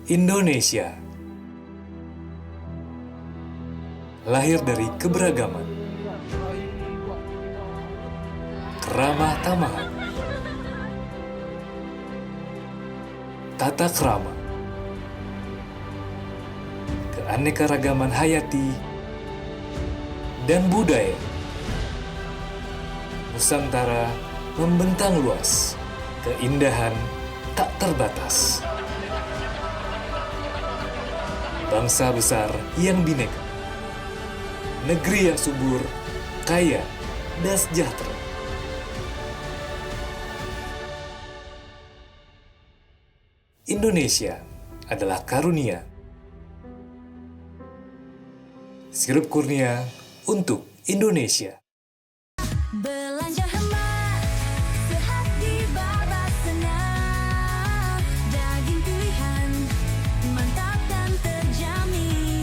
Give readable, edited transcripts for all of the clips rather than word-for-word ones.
Indonesia lahir dari keberagaman, keramah tamahan, tata krama, keanekaragaman hayati, dan budaya. Nusantara membentang luas, keindahan tak terbatas. Bangsa besar yang bineka, negeri yang subur, kaya, dan sejahtera. Indonesia adalah karunia. Sirup kurnia untuk Indonesia. Belanja hemat, sehat di Babasena. Daging pilihan, mantap dan terjamin.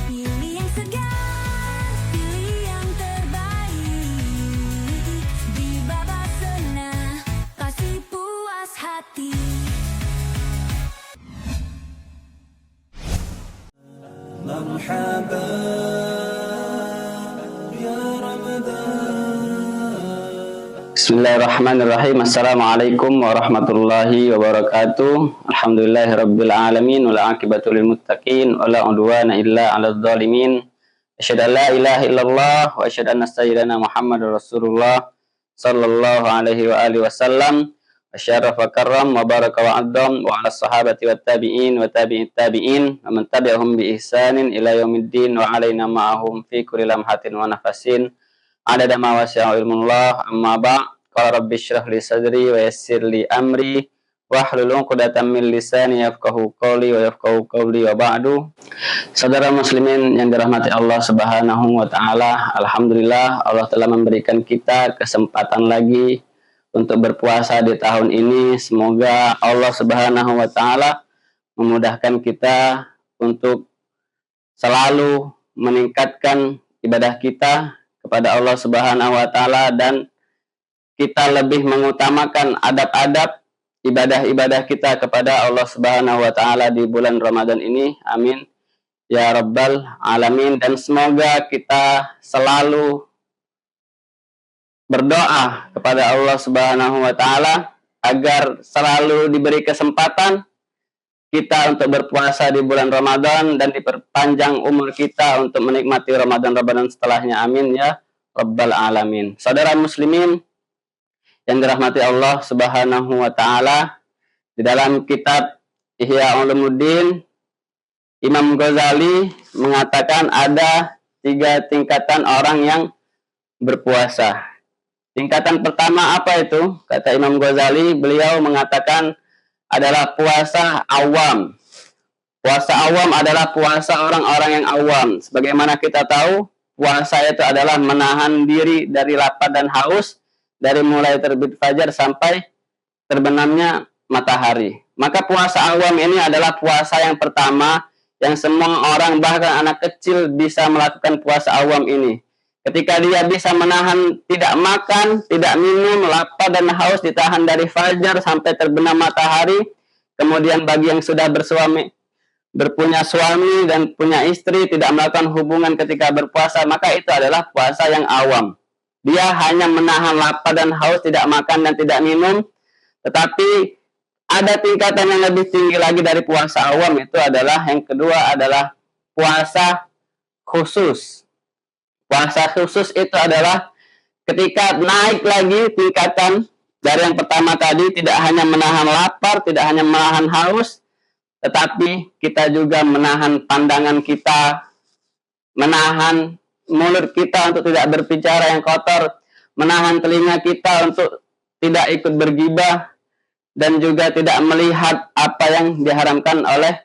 Pilih yang segar, pilih yang terbaik. Di Babasena, pasti puas hati. مرحبا يا رمضان. Bismillahirrahmanirrahim. Assalamualaikum warahmatullahi wabarakatuh. Alhamdulillahirabbil alamin wal aqibatu lil muttaqin wala udwana illa 'alal zalimin. Asyhadu an la ilaha illallah wa asyhadu anna sayyidana Muhammadar Rasulullah sallallahu alaihi wa alihi wasallam. Asyarafa karram wa baraka wa addam wa ala sahabati wat tabi'in wa tabi'it tabi'in wa man tabi'ahum bi ihsanin ila yaumiddin wa alaina ma'ahum fi kulli lamhatin wa nafasin adada ma wasi'a ilmullah. Amma ba' qala rabbi shrah li sadri wa yassir li amri wahlul 'uqdatam min lisani yafqahu qawli wa yafqahu qawli wa ba'du. Saudara muslimin yang dirahmati Allah Subhanahu wa taala, alhamdulillah Allah telah memberikan kita kesempatan lagi untuk berpuasa di tahun ini. Semoga Allah Subhanahu wa taala memudahkan kita untuk selalu meningkatkan ibadah kita kepada Allah Subhanahu wa taala dan kita lebih mengutamakan adab-adab ibadah-ibadah kita kepada Allah Subhanahu wa taala di bulan Ramadan ini. Amin ya rabbal alamin. Dan semoga kita selalu berdoa kepada Allah Subhanahu wa taala agar selalu diberi kesempatan kita untuk berpuasa di bulan Ramadan dan diperpanjang umur kita untuk menikmati Ramadan setelahnya. Amin ya rabbal alamin. Saudara muslimin yang dirahmati Allah Subhanahu wa taala, di dalam kitab Ihya Ulumuddin Imam Ghazali mengatakan ada 3 tingkatan orang yang berpuasa. Tingkatan pertama apa itu? Kata Imam Ghazali, beliau mengatakan adalah puasa awam. Puasa awam adalah puasa orang-orang yang awam. Sebagaimana kita tahu, puasa itu adalah menahan diri dari lapar dan haus dari mulai terbit fajar sampai terbenamnya matahari. Maka puasa awam ini adalah puasa yang pertama yang semua orang, bahkan anak kecil, bisa melakukan puasa awam ini. Ketika dia bisa menahan tidak makan, tidak minum, lapar dan haus ditahan dari fajar sampai terbenam matahari. Kemudian bagi yang sudah berpunya suami dan punya istri tidak melakukan hubungan ketika berpuasa, maka itu adalah puasa yang awam. Dia hanya menahan lapar dan haus, tidak makan dan tidak minum. Tetapi ada tingkatan yang lebih tinggi lagi dari puasa awam, itu adalah yang kedua adalah puasa khusus. Puasa khusus itu adalah ketika naik lagi tingkatan dari yang pertama tadi, tidak hanya menahan lapar, tidak hanya menahan haus, tetapi kita juga menahan pandangan kita, menahan mulut kita untuk tidak berbicara yang kotor, menahan telinga kita untuk tidak ikut bergibah, dan juga tidak melihat apa yang diharamkan oleh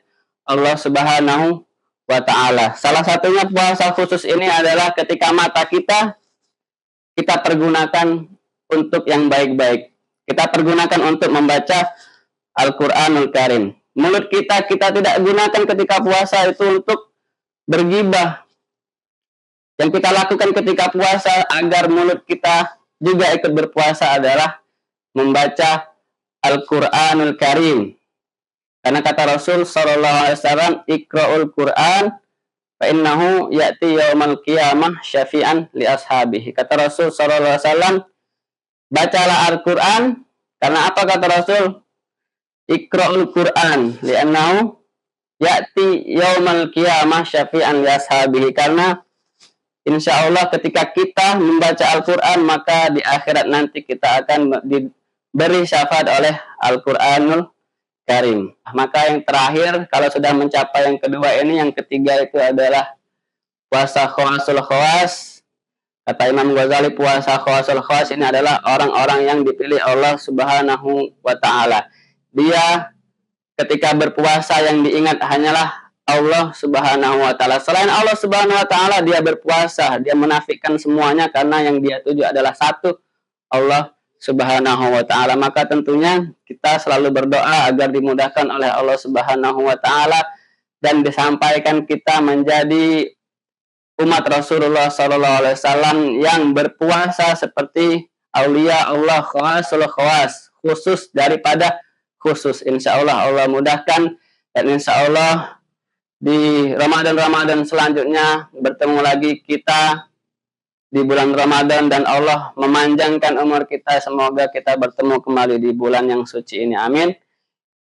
Allah Subhanahu wa ta'ala. Salah satunya puasa khusus ini adalah ketika mata kita pergunakan untuk yang baik-baik. Kita pergunakan untuk membaca Al-Quranul Karim. Mulut kita tidak gunakan ketika puasa itu untuk bergibah. Yang kita lakukan ketika puasa agar mulut kita juga ikut berpuasa adalah membaca Al-Quranul Karim. Karena kata Rasul sallallahu alaihi wasallam, "Iqra'ul Qur'an fa innahu ya'ti yaumal qiyamah syafi'an li ashabihi." Kata Rasul sallallahu alaihi wasallam, bacalah Al-Qur'an. Karena apa kata Rasul? Iqra'ul Qur'an li'annahu ya'ti yaumal qiyamah syafi'an li ashabihi. Karena insya Allah ketika kita membaca Al-Quran, maka di akhirat nanti kita akan diberi syafaat oleh Al-Quranul Karim. Maka yang terakhir, kalau sudah mencapai yang kedua ini, yang ketiga itu adalah puasa khawasul khawas. Kata Imam Ghazali, puasa khawasul khawas ini adalah orang-orang yang dipilih Allah Subhanahu wa Ta'ala. Dia ketika berpuasa yang diingat hanyalah Allah Subhanahu wa Ta'ala. Selain Allah Subhanahu wa Ta'ala, dia berpuasa, dia menafikan semuanya karena yang dia tuju adalah satu, Allah Subhanahu wa Ta'ala. Maka tentunya kita selalu berdoa agar dimudahkan oleh Allah Subhanahu wa Ta'ala dan disampaikan kita menjadi umat Rasulullah sallallahu alaihi wasallam yang berpuasa seperti aulia Allah khawasul khawas, khusus daripada khusus. Insya Allah Allah mudahkan, dan insya Allah di Ramadan selanjutnya bertemu lagi kita di bulan Ramadan, dan Allah memanjangkan umur kita. Semoga kita bertemu kembali di bulan yang suci ini. Amin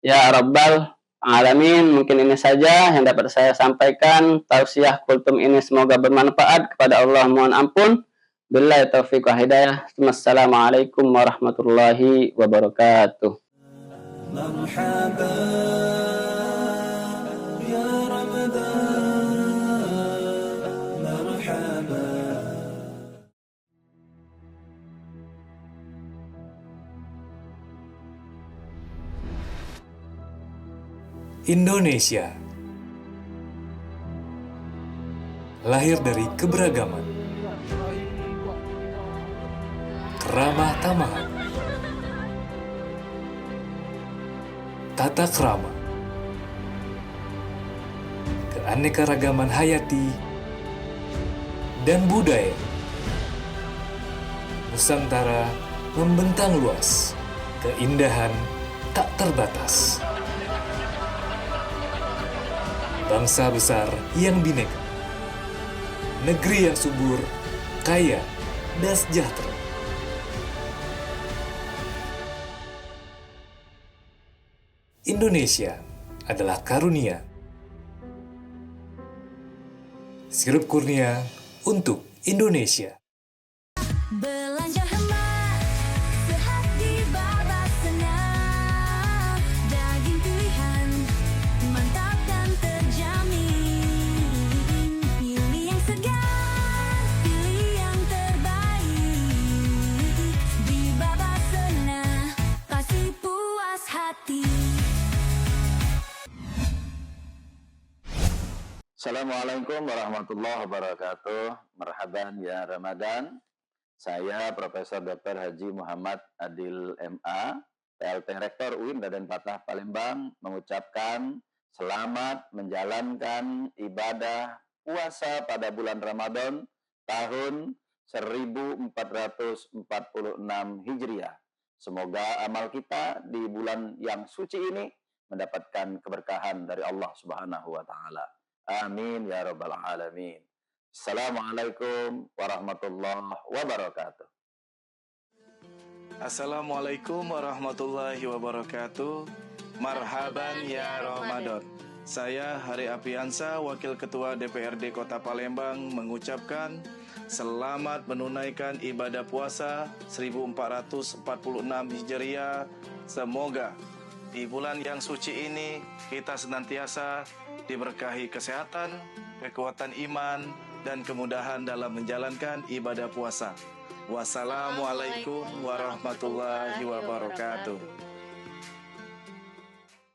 ya rabbal alamin. Mungkin ini saja yang dapat saya sampaikan. Tausiah kultum ini semoga bermanfaat. Kepada Allah mohon ampun. Billahi taufiq wa hidayah. Wassalamualaikum warahmatullahi wabarakatuh. Indonesia lahir dari keberagaman, keramah tamahan, tata krama, keanekaragaman hayati, dan budaya. Nusantara membentang luas, keindahan tak terbatas. Bangsa besar yang bineka, negeri yang subur, kaya, dan sejahtera. Indonesia adalah karunia. Sirup kurnia untuk Indonesia. Belanja hemat, sehat di Babasana. Daging pilihan, mantap dan terjamin. Pilih yang segar, pilih yang terbaik. Di Babasana, pasti puas hati. Assalamualaikum warahmatullahi wabarakatuh. Marhaban ya Ramadan. Saya Profesor Dr. Haji Muhammad Adil MA, PLT Rektor UIN Raden Patah Palembang, mengucapkan selamat menjalankan ibadah puasa pada bulan Ramadan tahun 1446 Hijriah. Semoga amal kita di bulan yang suci ini mendapatkan keberkahan dari Allah Subhanahu wa Ta'ala. Amin ya rabbal alamin. Assalamualaikum warahmatullahi wabarakatuh. Assalamualaikum warahmatullahi wabarakatuh. Marhaban ya Ramadan. Saya Hari Apiansa, Wakil Ketua DPRD Kota Palembang, mengucapkan selamat menunaikan ibadah puasa 1446 Hijriah. Semoga di bulan yang suci ini kita senantiasa diberkahi kesehatan, kekuatan iman, dan kemudahan dalam menjalankan ibadah puasa. Wassalamualaikum warahmatullahi wabarakatuh.